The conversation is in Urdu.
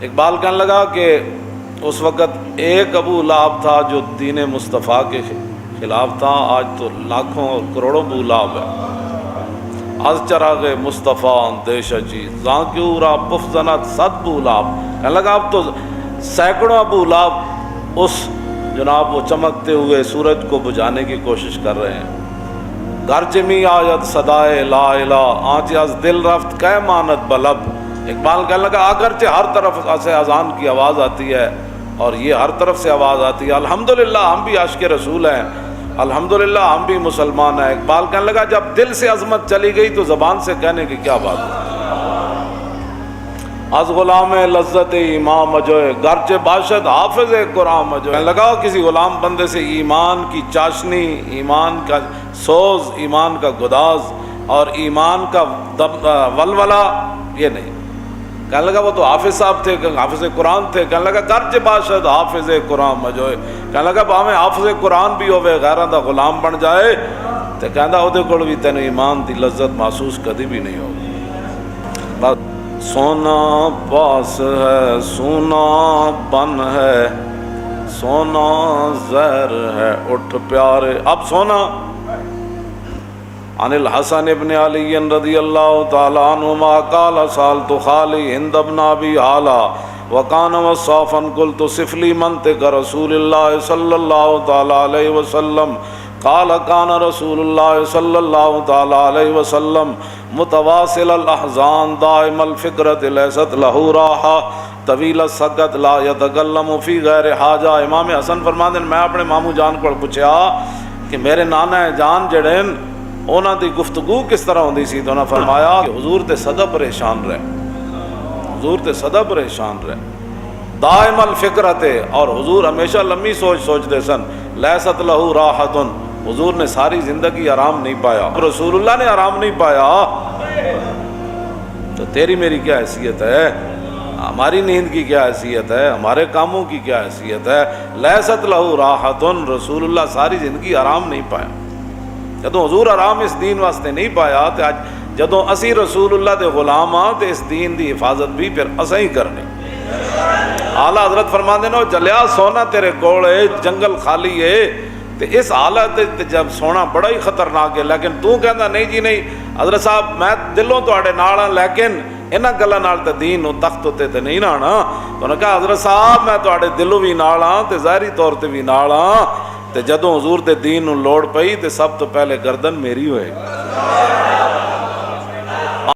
اقبال کہنے لگا کہ اس وقت ایک ابو لہب تھا جو دین مصطفیٰ کے خلاف تھا، آج تو لاکھوں اور کروڑوں ابو لہب ہے۔ از چراغ مصطفیٰ اندیشہ چیز زاں کیوں را پف زنت صد ابو لہب، کہنے لگا اب تو سینکڑوں ابو لہب اس جناب وہ چمکتے ہوئے سورج کو بجھانے کی کوشش کر رہے ہیں۔ گرچہ می آیت صدائے لا الہ آنچ از دل رفت کہ مانت بلب، اقبال کہنے لگا اگرچہ ہر طرف سے اذان کی آواز آتی ہے اور یہ ہر طرف سے آواز آتی ہے، الحمدللہ ہم بھی عاشق رسول ہیں، الحمدللہ ہم بھی مسلمان ہیں۔ اقبال کہنے لگا جب دل سے عظمت چلی گئی تو زبان سے کہنے کی کیا بات ہے۔ از غلام لذت ایمان مجوئے گرچہ باشد حافظ قرآن مجوئے، کہنے لگا کسی غلام بندے سے ایمان کی چاشنی، ایمان کا سوز، ایمان کا گداز اور ایمان کا ولولہ یہ نہیں۔ کہنے لگا وہ تو حافظ صاحب تھے، حافظ قرآن تھے، کہنے لگا گرچہ باشد حافظ قرآن مجوئے، کہنے لگا ہمیں حافظ قرآن بھی ہوئے غیرہ دا غلام بن جائے تو کہندا او دے کول بھی تینوں ایمان دی لذت محسوس کدی بھی نہیں ہوگی۔ بس سونا پاس ہے سونا بن ہے، سونا زہر ہے اٹھ پیارے۔ اب سونا عن الحسن ابن علی رضی اللہ تعالی عنہما قال سألت خالی ہند ابن ابی حالہ وکان وصافا قلت صف لی منطق رسول اللہ صلی اللہ تعالی علیہ وسلم قال کان رسول اللہ صلی اللہ تعالی علیہ وسلم متواصل الاحزان دائم الفکرت لیست لہ راحہ طویل السکت لا یتکلم فی غیر حاجہ۔ امام حسن فرماندے میں اپنے ماموں جان کو پوچھا کہ میرے نانا جان جڑے انہاں دی گفتگو کس طرح ہوندی سی، تو انہاں فرمایا کہ حضور تے صدا پریشان رہے، حضور تے صدا پریشان رہے، دائم الفکرت، اور حضور ہمیشہ لمبی سوچ سوچتے سن، لیست لہ راحت، حضور نے ساری زندگی آرام نہیں پایا، رسول اللہ نے آرام نہیں پایا، تو تیری میری کیا حیثیت ہے، ہماری نیند کی کیا حیثیت ہے، ہمارے کاموں کی کیا حیثیت ہے۔ لیست لہ راحت، رسول اللہ ساری زندگی آرام نہیں پایا۔ جدوں حضور آرام اس دین واسطے نہیں پایا تو اج جدوں اسی رسول اللہ دے غلام ہاں تے اس دین دی حفاظت بھی پھر اساں ہی کرنی۔ اعلیٰ حضرت فرماندے نے جلیا سونا تیرے کول ہے، جنگل خالی ہے، تے اس حالت جب سونا بڑا ہی خطرناک ہے، لیکن تو کہندا نہیں جی نہیں حضرت صاحب میں دلوں تواڈے نال ہاں، لیکن انہاں گلاں نال تے دین و تخت تے تے نہیں آنا۔ تو انہوں نے کہا حضرت صاحب میں تواڈے دلوں بھی نال ہاں تے ظاہری طور تے بھی نال ہاں، تے جدوں حضور دے دین نوں لوڑ پئی تے سب تو پہلے گردن میری ہوئے۔